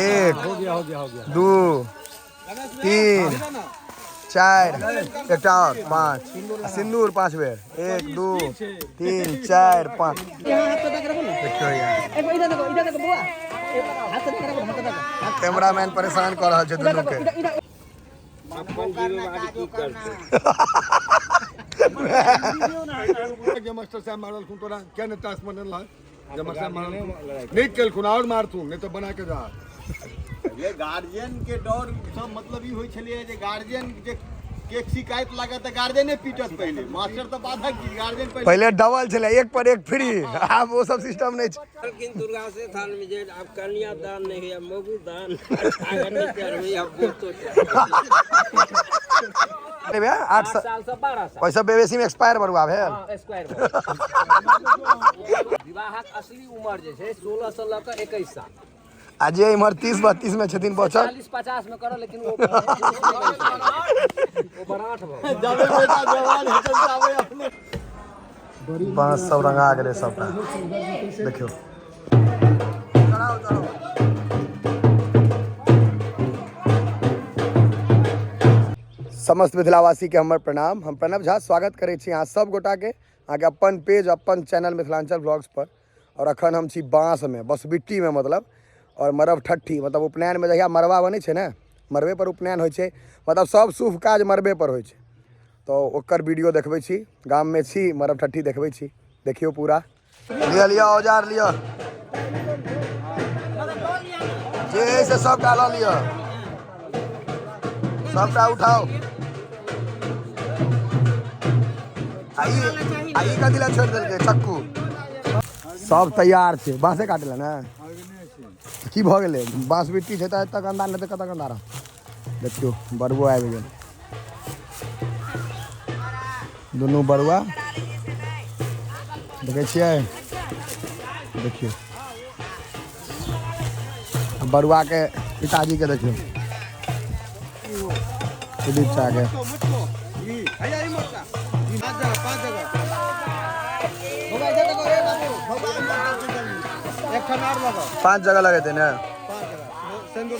एक दो तीन चार एकटा और पाँच सिंदूर 5 बेर 1 2 3 4 5 कैमरामैन परेशान कर रहा है दुनू के मास्टर साहब मारल खून तोरा क्या ने टास्क बनल है जब मास्टर मारल नहीं कल खून और मारथू नहीं तो बना के जा ये गार्जियन के डर सब मतलब ई होई छलिए जे गार्जियन जे केक शिकायत लागत गार्जियने पीटत पहले मास्टर तो बाधा की गार्जियन पहले डबल चले 1 पर 1 फ्री अब वो सब सिस्टम नहीं लेकिन दुर्गा से थान में जे अब कन्या दान नहीं है मगु दान अगर नहीं कर में अब वो तो अरे भैया 8 साल से 12 साल पैसा बेवेसी में एक्सपायर बरुआ है हां एक्सपायर विवाहक असली उम्र जे छै 16 से लेकर 21 साल आज ये इमर 30-32 में छथिन बचल 40-50 में करो लेकिन वो बराठ भ जावे बेटा जवान हटन जावे अपने बांस सब रंगा गेले सबटा देखियो समस्त मिथिलावासी के हमर प्रणाम। हम प्रणव झा स्वागत करे छी अहाँ सब गोटा के आगे अपन पेज अपन चैनल मिथिलांचल ब्लॉग्स पर। और अखन हम छी बांस में बसबिट्टी में मतलब और मरब ठट्ठी मतलब उपनयन में जहिया मरवा बने छे ना मरबे पर उपनयन होय छे मतलब सब शुभ काज मरबे पर होय छे तो ओकर वीडियो देखबै छी गाम में छी मरब ठट्ठी देखबै छी देखियो पूरा लिया लिया औजार लिया जे से सब डाल लिया सबटा उठाओ आई का दिला छोड़ देलके चक्कू सब तैयार छे बांसे काटला ना की भ गेलै बांस बिट्टी छै त एत गंदा नै त कत गंदा रह देखियो बरुआ आबि गेल दुनू बरुआ देखे छियै देखियो बरुआ के पिताजी के देखियो सुदीप चा के 5 जगह लगे थे ना सिंदूर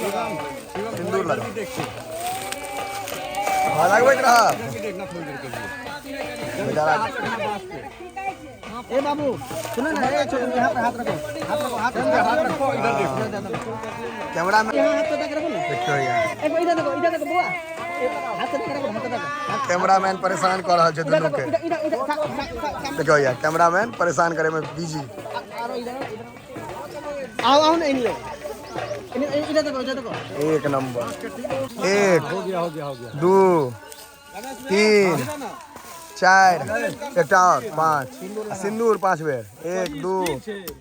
लगा लगबैत रहा ए बाबू सुनो ना ए छोटू यहां पे हाथ रखो हाथ रखो इधर देखो कैमरा में यहां हाथ रखो ना देखियो यार एक इधर देखो बुआ हाथ रखो कैमरामैन परेशान कर रहा है दुनू के देखियो यार कैमरामैन परेशान करे में बिजी आओ नहीं ले इधर देखो एक नंबर 1 2 3 4 एकटा और 5 सिंदूर 5 बेर 1 2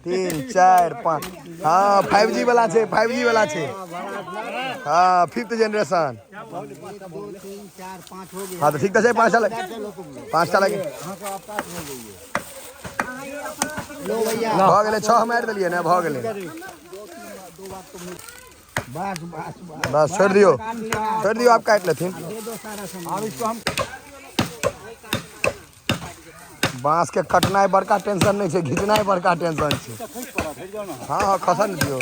3 4 5 हाँ 5G वाला छे 5G वाला छे हाँ 5th जनरेशन हाँ तो ठीक है 5टा लगे 5टा लगे भ गेले 6 मार देलिए ना भ गेले बस छोड़ दियो आप काट लेथिन बांस के कटनाई बड़का टेंशन नहीं है घिचनाई बड़का टेंशन है हाँ हाँ खसल दियो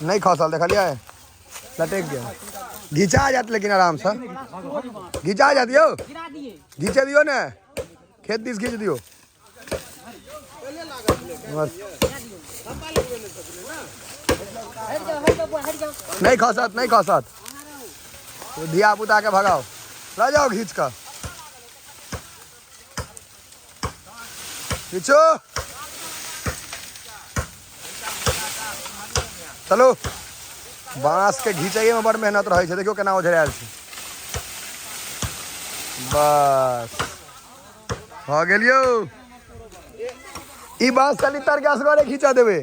नहीं खसल देखलिए लटक गया घिचा जात लेकिन आराम से घिचा जात यो घिचे दियो ना खेत दिस घिच दियो नहीं खसत धिया पुता के भगाओ ले जाओ घींच कर खींचो चलो बांस के घींचे में बड़ मेहनत रहे छै देखियो केना ओझरायल छै बस भ गेलियो ई बांस चली तर के असगरे खींचा देबे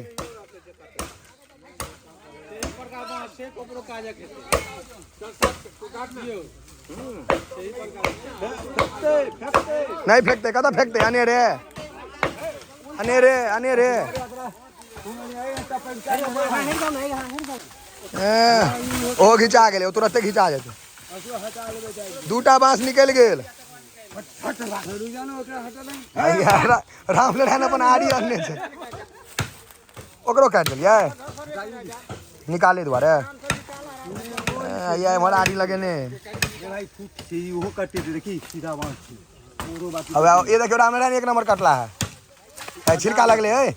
नहीं फेंकते कदा फेंकते अनेरे ओ घिचा गेले तुरंते घिचा जेते दूटा बांस निकल गेल राम नारायण अपन आड़ी आनने छै ओकरो काट देलियै निकाले दुआरे ये हमारा आड़ी लगे ने भाई फूट से वो कटे थे देखी सीधा बांस थी पूरो बाकी अब ये देखियो राम एक नंबर कटला है ए, छिलका लगले ए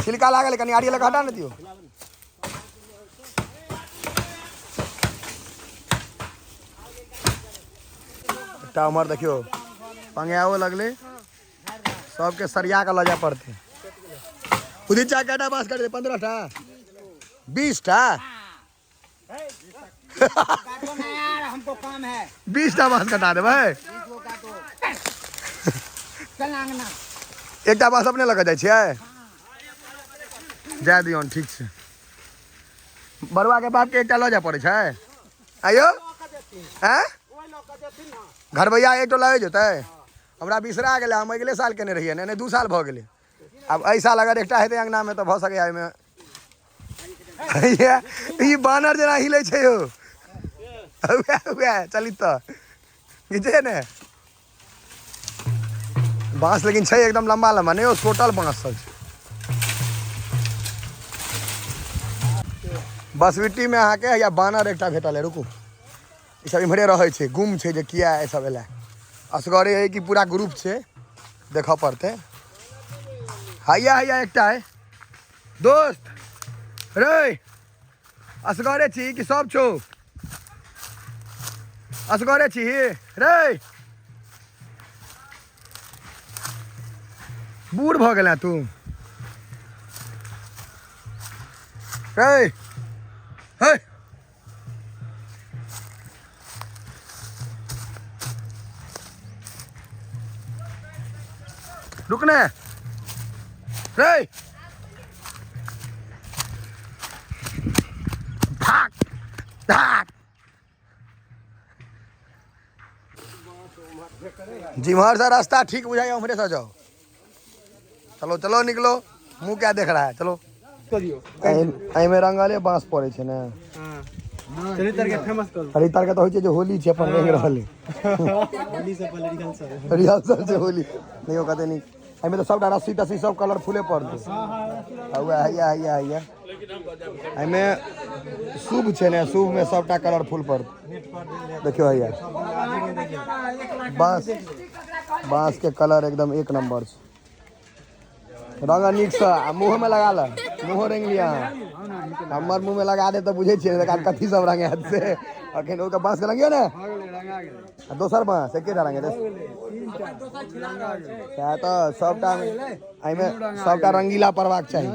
छिलका लागल कनी आड़ी लगा हटा न दियो टामर देखियो पंगाओ लगले सबके सरिया का लजा पड़ते खुद ही चाय काटा बास कर दे 15 टा 20 टा काटो ना यार, हमको काम है। 20 टा बास कटा दे भाई इसको काटो। चल आंगना। एक टा बास अपने लगा जाय छियै जाय दियौन ठीक छै बरुआ के बाप के एक टा लऽ जाय पड़ै छै आयो हैं घर भैया एक तो लगे जेतै हमरा बिसरा गेलै हम अगले साल केने रहियै ने 2 साल भऽ गेलै अब एहि साल अगर एकटा हेतै अंगना में तो भऽ सकैया एहिमे ई बानर जेना हिलै छै यौ चली तऽ घिचे ने बाँस लेकिन छै एकदम लम्बा लम्बा नहीं टोटल बाँस सब छै बसबिट्टी में अहाँके या बानर एकटा भेटल है रुकू ई सब इम्हरे रहै छै गुम छै जे किया ए सब एलै असगरे है कि पूरा ग्रुप छै देखऽ पड़तै हैया एकटा है दोस्त रे असगरे छी कि सब छौ असगरे छी रे बूढ़ भऽ गेल तू रे हे रुकने रे भाग भाग जिम्हर से रास्ता ठीक बुझाइए उम्हरे से जाओ चलो चलो निकलो मुंह क्या देख रहा है चलो एहि में रंगले बांस पड़े छै ने चरित्र के फेमस कर हरितर के तो होइ छै जे होली छै अपन रंग रहले होली से पहले रिहर्सल रिहर्सल छै होली नहीं कहते नहीं एहि में तो सबटा रस्सी तस्सी सब कलरफुले पड़ते हुआ हैया एहि में शुभ छै ने शुभ में सबटा कलरफुल पड़ते देखियो हैया बांस के कलर एकदम एक नंबर छै रंग नीक से मुँह में लगा ल मुँह रंग लिया हमर मुँह में लगा दे तो बुझे छियै कथी सब रंग हाथ से अखन ओके बांस के रंगियो ने दोसर बांस एकेटा रंग क्या तो सबटा एहिमे सबटा रंगीला पड़बाक चाही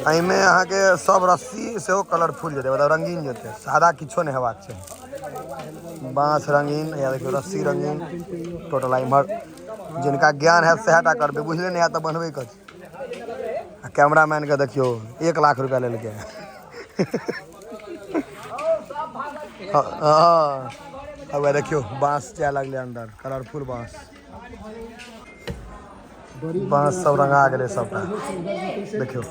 एहिमे अहाँके सब रस्सी सेहो कलरफुल जेतै मतलब रंगीन जेतै सादा किछो नहि हेबाक चाही बांस रंगीन या देखियो रस्सी रंगीन टोटल इम्हर जिनका ज्ञान है सएह टा करबै बुझले नहि है तऽ बनबै कथी कैमरा मैन के देखियो 1 लाख रुपया लेलकै हाँ देखियो बांस जाय लगलै अंदर कलरफुल बांस सब रंगा गेलै सबटा देखियो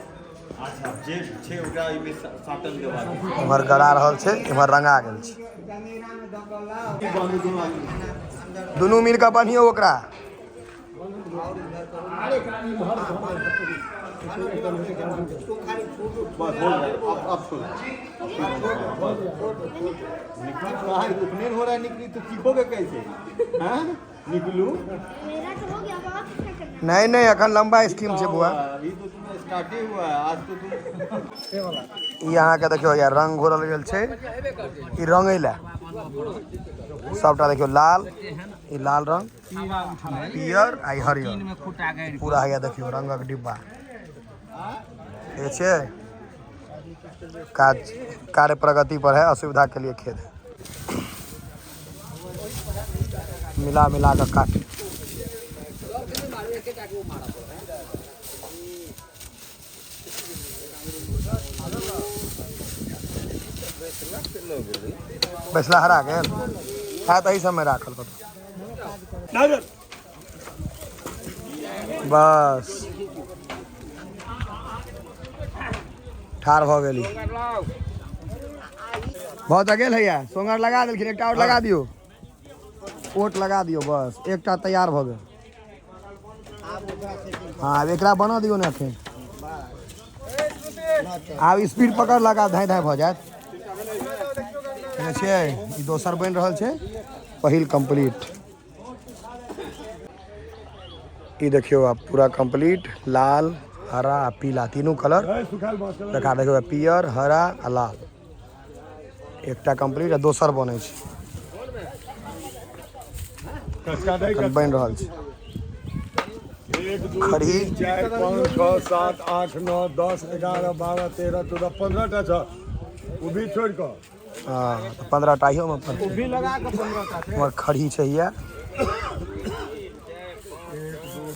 इम्हर गड़ा रहल छै इम्हर रंगा गेल छै दुनू मिल कऽ बन्हियो ओकरा उपनयन हो रहा है निकली तो सीखोगे कैसे निकलू मेरा तो हो गया अब आप क्या करना नहीं अखन लंबा स्कीम छै बुआ अभी तो तुम्हें स्टार्ट ही हुआ है आज तो तुम ई अहाँके देखियो यार रंग घोरल गेल छै ई रंगै लए सबटा देखियो लाल ई लाल रंग पियर आ हरियर पूरा है देखियो रंगक डिब्बा ये छै काज कार्य प्रगति पर है असुविधा के लिए खेद मिला कर काट बैसला हरा गेल है तो समय राखल कतौ बस ठार भऽ गेली बहुत अगेल है यार सोंगर लगा देलखिन एकटा और लगा दियो ओट लगा दियो बस एकटा तैयार भऽ गेल हाँ अब एकरा बना दियो ने अखन आब स्पीड पकड़ लगा धाय धाय भऽ जायत देखे छियै ई दोसर बनि रहल छै पहिल कंप्लीट ई देखियो आब पूरा कंप्लीट लाल हरा आ पीला तीनों कलर देखा देखियो पियर हरा आ लाल एकटा कंप्लीट आ दोसर बनै छै एखन बनि रहल छै 1 2 खड़ी 4 5 6 7 8 9 10 11 12 13 14 15 टा छ वो भी छोड़ कऽ हाँ 15 टा में भी लगा के 15 टा हमर खड़ी चाहिए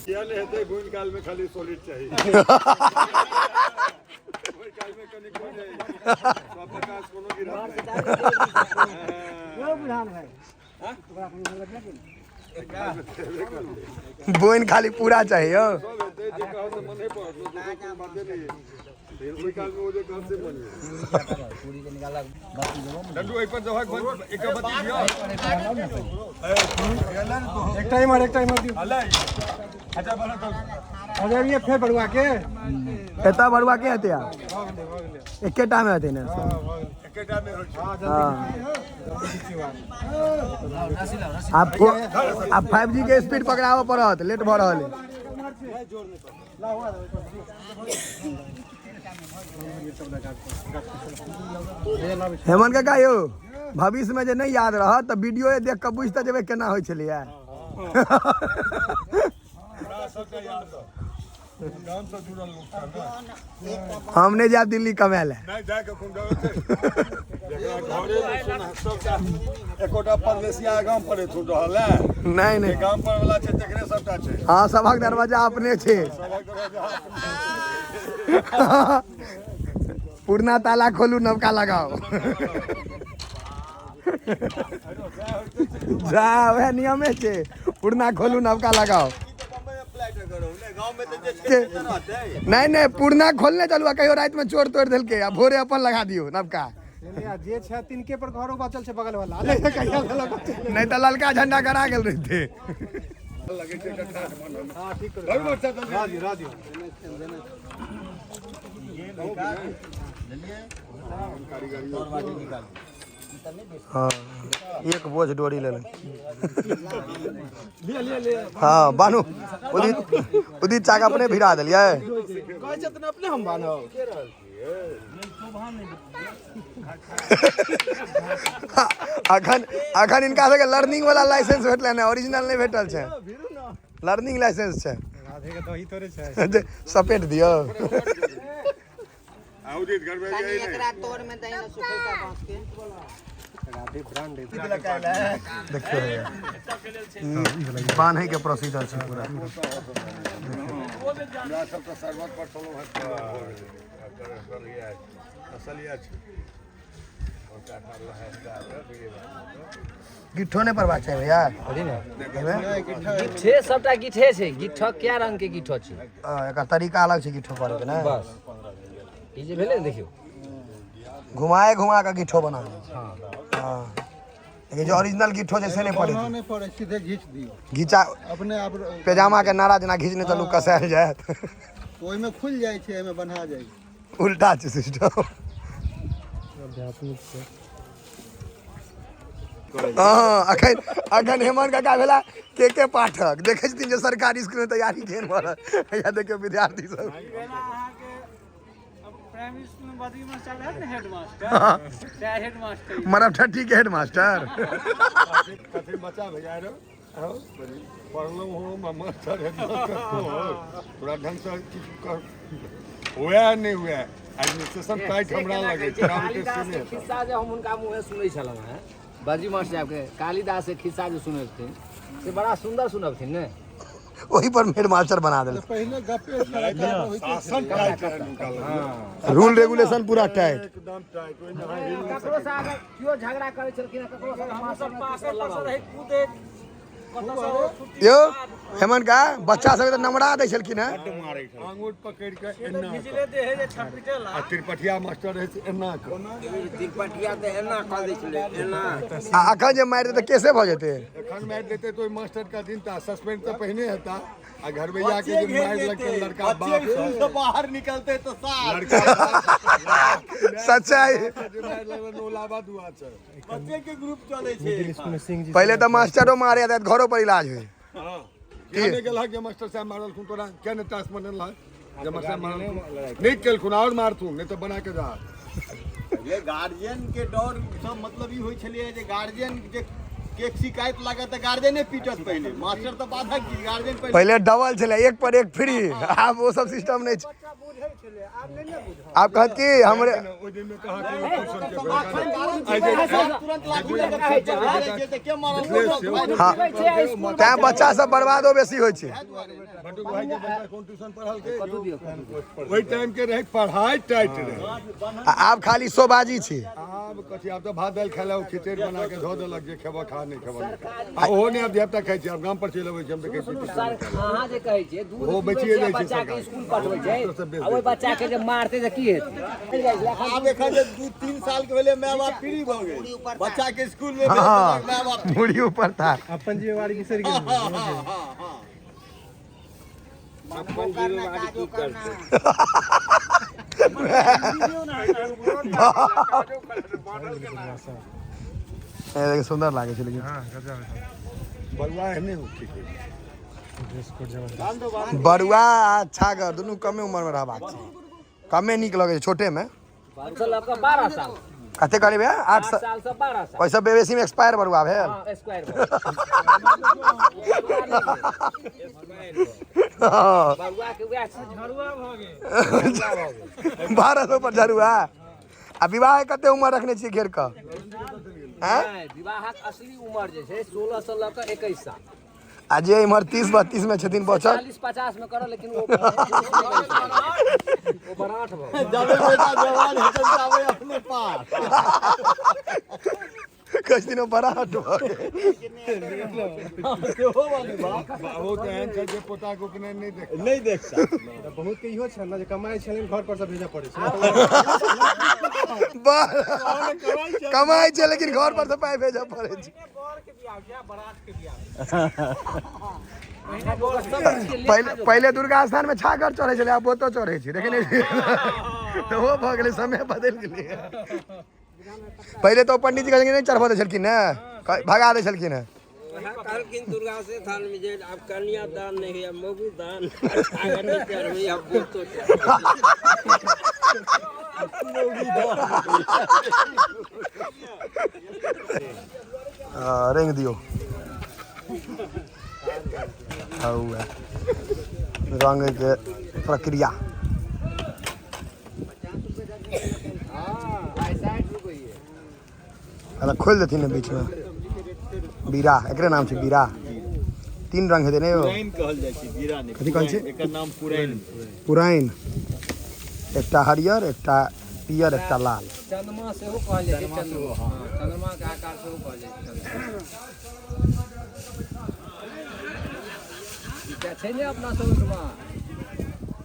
किया नहीं हेतै गुण काल में खाली सॉलिड चाहिए ओइ काल में कनी हो जाए सब प्रकाश कोनो गिरा बोइन खाली पूरा चाहिए सब हेतै जे कहत मने पर लोग को बाते नहीं है फिर ओइ काल में वो जे घर से बनी पूरी के निकाला डंडू एक पर जवाब एक बत्ती दियो एक टाइमर दियो अलै अच्छा बना तो अरे ये फेर बढ़वा के एता बरुआ के हेतै आ एकेटा में हेतै ने एकेटा में हाँ आपको आप 5G के स्पीड पकड़ाबऽ पड़त लेट भऽ रहल है हेमंत काका यौ भविष्य में जे नहीं याद रहत तऽ वीडियो देख कऽ बुझि तऽ जेबै केना होइ छलैया गांव से जुड़ल लोग था ना हम नहीं जाब दिल्ली कमाए ले नहीं जाके कोन जावे छै जेकरा घरे में सुन सबटा एकोटा परदेसिया गांव पर थु रहल है नहीं नहीं गांव पर वाला छै तकरे सबटा छै हाँ सभक दरवाजा अपने छे पुरना ताला खोलू नवका लगाओ जा वह नियमे छे पुरना खोलू नवका लगाओ नहीं नहीं पुरना खोलने चलू कहियो रात में चोर तोड़ दिल के भोरे अपन लगा दियो नवका जे छै तिनके पर घरो बचल छै बगल वाला नहीं तो ललका झंडा करा गेल रहते लगे छै कट्ठा हां ठीक कर भाई बच्चा जल्दी रादियो हाँ एक बोझ डोरी ले हाँ बानू उदित चाक अपने भिड़ा दिलिए अपने हम बान्हब अखन इनका सबके लर्निंग वाला लाइसेंस भेटलै ने ओरिजिनल नहीं भेटल छै लर्निंग लाइसेंस छै राधे के दही थोड़े छै सपेट दियो आउदित घर में जाई नहीं तोड़ में दही न सुखेगा बांस के राधे ब्रांड है देखियो बांधे के प्रोसीजर छै पूरा हमरा सब तो सर्वत पर चलो है असलिया छै गिट्ठो नहीं परवा छै भैया गिट्ठे सबटा गिट्ठे छै गिट्ठो क्या रंग के गिट्ठो छै एकर तरीका अलग छै गिट्ठो करे के ना बस ई जे भेले देखियो घुमा के गिट्ठो बना हाँ लेकिन जो ओरिजिनल गिट्ठो जैसे नहीं पड़े नहीं पड़े सीधे घीच दियो घीचा अपने आप पैजामा के नारा जना घीचने तो लोग कसायल जायत ओइ में खुल जाय छै एमे बन्हा जाय उल्टा छै सिस्टम हाँ अखन हेमंत काका भेला के पाठक देखे छथिन जे सरकारी स्कूल में तैयारी केहन भऽ रहल या देखियो विद्यार्थी सब प्राइमरी स्कूल में बदली मास्टर है ना हेडमास्टर चाहे हेडमास्टर मरब ठट्ठी के हेडमास्टर कथी बच्चा भेजा रे पढ़लो हो मास्टर है थोड़ा ढंग से किछ कर हुआ नहीं हुआ एडमिनिस्ट्रेशन टाइट हमरा लगे छै कालिदास के खिस्सा जे हम उनका मुंह से सुनै छलहुं हैं बाजी मास्टर साहब के कालिदास के खिस्सा जो सुनैथिन से बड़ा सुंदर सुनबथिन ने वही पर हेडमास्टर बना दिल पहले गप्पे शासन टाइट है उनका लगे रूल रेगुलेशन पूरा टाइट एकदम टाइट ओइ में ककरो से अगर कियो झगड़ा करे छलखिन ककरो से मास्टर पास रही कूदे यो हेमंत का बच्चा सब तो नमरा दै छलखिन हैं आंगूर पकड़ के एना बिजले दे है जे छपिटेला आ तिरपठिया मास्टर रहे छै एना के तिरपटिया तो एना कह दै छलै एना अखन जे मारि दे कैसे भ जेते एखन मारि देते तो ओइ मास्टर का दिन था सस्पेंड तो पहले हेता आ घर में जाके जो मारि लगते लड़का बाप बाहर निकलते तो साथ लड़का बाप सच्चाई बच्चे के ग्रुप चले छे पहले तो मास्टरो मारे थे घरों पर इलाज हुए कहने गेला के मास्टर साहब मारल खून तोरा क्या ने टास्क बनल है जे मास्टर मारल नहीं केल खून और मार तू नहीं तो बना के जा ये गार्जियन के डर सब मतलब ई होई छलिए जे गार्जियन जे के शिकायत लागत है गार्जियन पीटत पहले मास्टर तो बाधा की गार्जियन पहले डबल चले एक पर एक फ्री अब वो सब सिस्टम नहीं आप कहत कि हमरे ओइ दिन में कहा कि तुरंत लागू लगे के मारल हाँ तैं बच्चा सब बर्बादो बेसी होइ छै बटू भाई के बच्चा कौन ट्यूशन पढ़ल के ओइ टाइम के रहे पढ़ाई टाइट रहे आब खाली सोबाजी छै आब कथि आब तो भात दाल खाला खिचड़ी बना के धो देलक जे खेबो खा नहीं खेबो ओहो ने अब देवता खाइ छै अब गांव पर चलि अबै छै हम देखे छी अहाँ जे कहै छियै दूध ओ बचिए जाइ छै बच्चा के सरकार। स्कूल पढ़बै छै आ ओइ बच्चा के जे मारते तऽ की हेतै अब एखन जे 2-3 साल के भेले माय बाप फ्री भ गेल बच्चा के स्कूल में भेज हाँ देलक माय बाप मुड़ी ऊपर था अपन जिम्मेवारी किसर के अपन जिम्मेवारी की करते सुंदर लागे छै लेकिन बलवा है नहीं ठीक है बरुआ आ छागर दुनू कमे उम्र में रहबाक छै कमे नीक लगे छै छोटे में 12 साल कते करीब 8 साल साल से 12 साल वैसे बेसी में एक्सपायर बरुआ भेल हाँ स्क्वायर हाँ। बरुआ के वैह छै 1200 पर झरुआ आ विवाह कते उम्र रखने छियै घेर कऽ हैं विवाहक असली उम्र जे छै 16 से लऽ कऽ 21 साल आ जे इम्हर 30-32 में छथिन बचल 40-50 में करल लेकिन वो बराठ भऽ गेल। जब बेटा जवान हेतै त आबै अपने पास कुछ दिनों बड़ा हट सेहो वाली बात बाबू तो एहन छै जे पोता के उपनयन नहीं देख नहीं देखता बहुत के इहो छै ने जे कमाई छै घर पर से भेजऽ पड़ै छै कमाई छै लेकिन घर पर से पाई भेजऽ पड़ै छै पहले दुर्गा स्थान में छागर चढ़े छले आब ओतो चढ़े छै देखे नहीं तो वो भऽ गेलै समय बदल गेलै पहले तो पंडित जी कहलखिन नहीं चढ़बऽ दै छलखिन ने भगा दै छलखिन है कहलखिन दुर्गा से थान में जे आप कन्या दान नहीं है मगु दान अगर नहीं चढ़बे आप बोलतो रेंग दियो हुआ रंग के प्रक्रिया अरे खोल देथिन ने बीच में बीरा एकरे नाम छै बीरा 3 रंग हेतै ने यौ पुराइन कहल जाइ छै बीरा ने कथी कहै छै एकर नाम पुराइन पुराइन एकटा हरियर एकटा पियर एकटा लाल चंद्रमा सेहो कहल जाइ छै चंद्रमा हाँ चंद्रमा के आकार सेहो कहल जाइ छै छै ने अपना सब में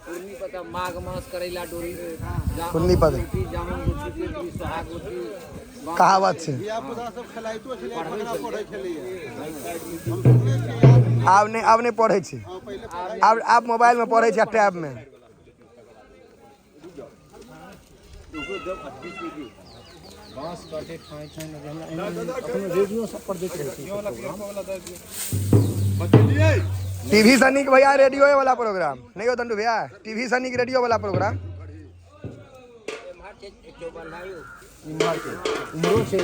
पूर्णी पता माघ मास करैला डोरी पूर्णी पता जामुन गुठी के सुहाग गुठी कहावत छै धिया पुता सब खेलाइतो छलै पढ़ा पढ़ै छलै आब नहीं पढ़े छै आब मोबाइल में पढ़े छै टैब में बांस काटे खाए छै ने हमरा रेडियो सब पर देख रहे छी टीवी से निक भैया रेडियो वाला प्रोग्राम नहीं हो तंडू भैया टीवी से निक रेडियो वाला प्रोग्राम इमहर के उमरो छै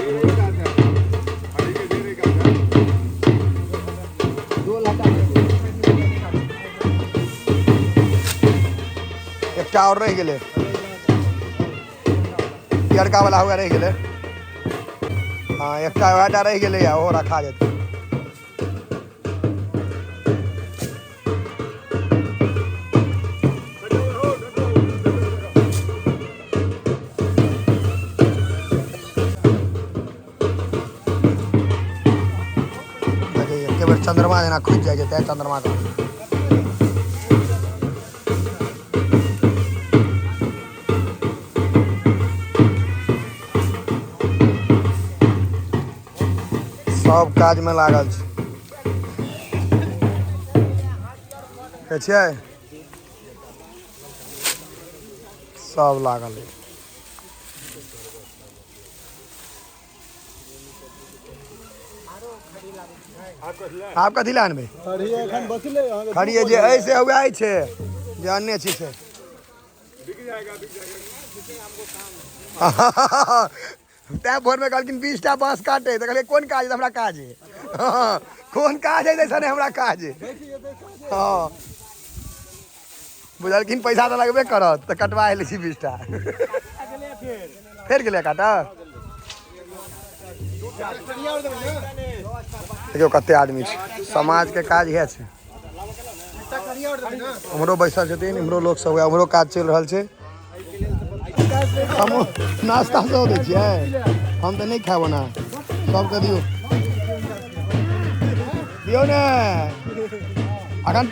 एकटा और रह गेले पियरका वाला हुआ रह गेले हाँ एकटा वाटा रह गेले या ओहो रखा जेतै चंद्रमा जेना खुजि जाइ छै तें चंद्रमा का सब काज में लागल छै छियै सब लागल है आप कथी लान भाई खड़िए जे ऐसे हुआ छे जे अन्य चीज से तै भोर में कहलखिन 20टा बाँस काटे तो कहलिए कोन काज है हमरा काज है कौन काज है जैसा नहीं हमरा काज है हाँ बुझलखिन पैसा तो लगबे करत तो कटवा ली 20टा फिर गेलिए काटा देखियो कते आदमी छै समाज के काज इएह छै हमरो बैसल छथिन इम्हरो लोक सब उम्हरो काज चलि रहल छै हम नाश्ता सब दै छियै हम तऽ नहीं खाएब ना सबके दियौ दियौ ने अखन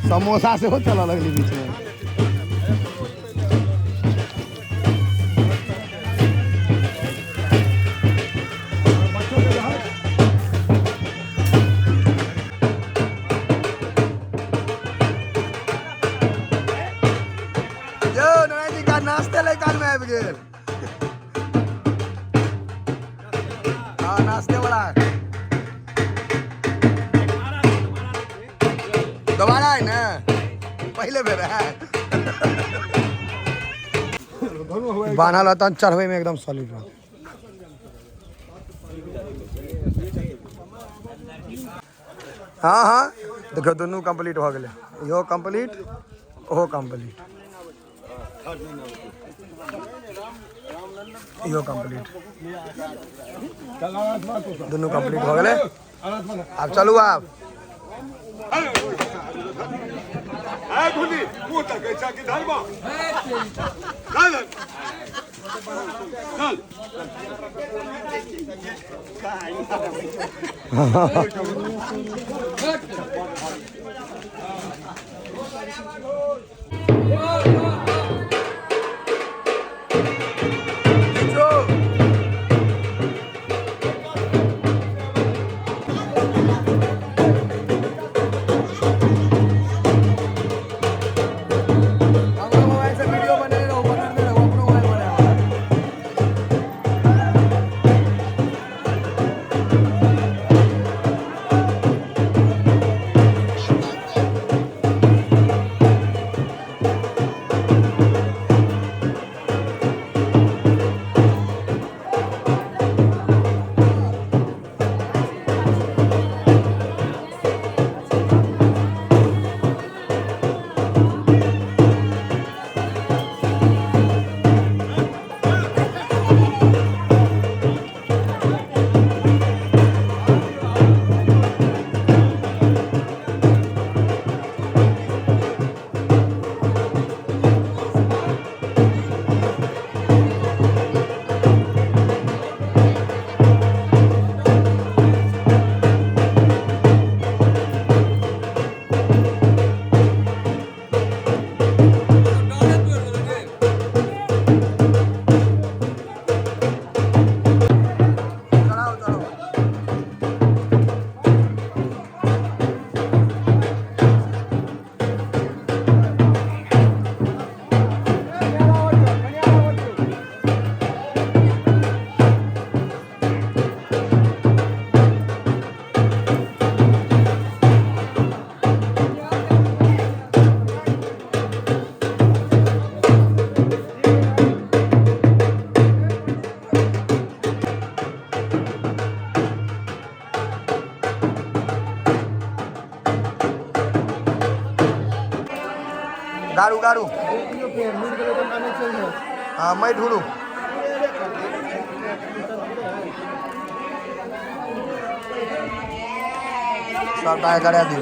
समोसा सेहो चलऽ लगलै बीच में नाश्ते ले काल में आबि गेल हाँ नाश्ते वाला दोबारा है ना पहले बेर है बान्हल रहता चढ़वे में एकदम सॉलिड रह हाँ हाँ देखो दोनों कंप्लीट हो गए इहो कंप्लीट ओहो कंप्लीट इहो कंप्लीट दोनों कंप्लीट हो गए अब चलू आप गारू गारू हाँ मैं ढूंढू सबटा करा दी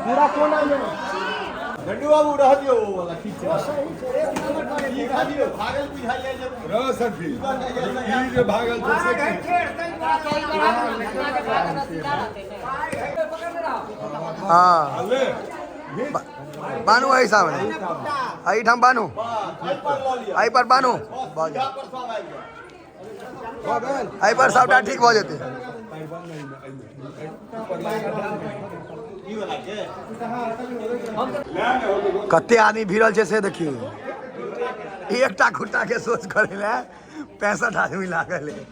पूरा कोना में गंडू बाबू रह दियो वाला ठीक है ये खा दियो भागल बुझाइए जब रह सकी ई जे भागल तो से हाँ अले बानू है सामने आई ठाम बानू आई पर बानू आई पर सबटा ठीक हो जेते कते आदमी भिड़ल छै से देखियो एकटा खुट्टा के सोच करे ले 65 आदमी लागल है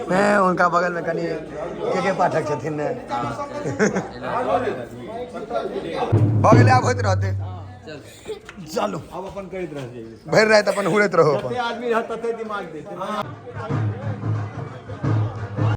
मैं उनका बगल में कनी के पाठक छथिन ने बगल आब होइत रहते चलो अब अपन करैत रह जाइए भरि राति अपन हुरैत रहो अपन आदमी रहत तते दिमाग देते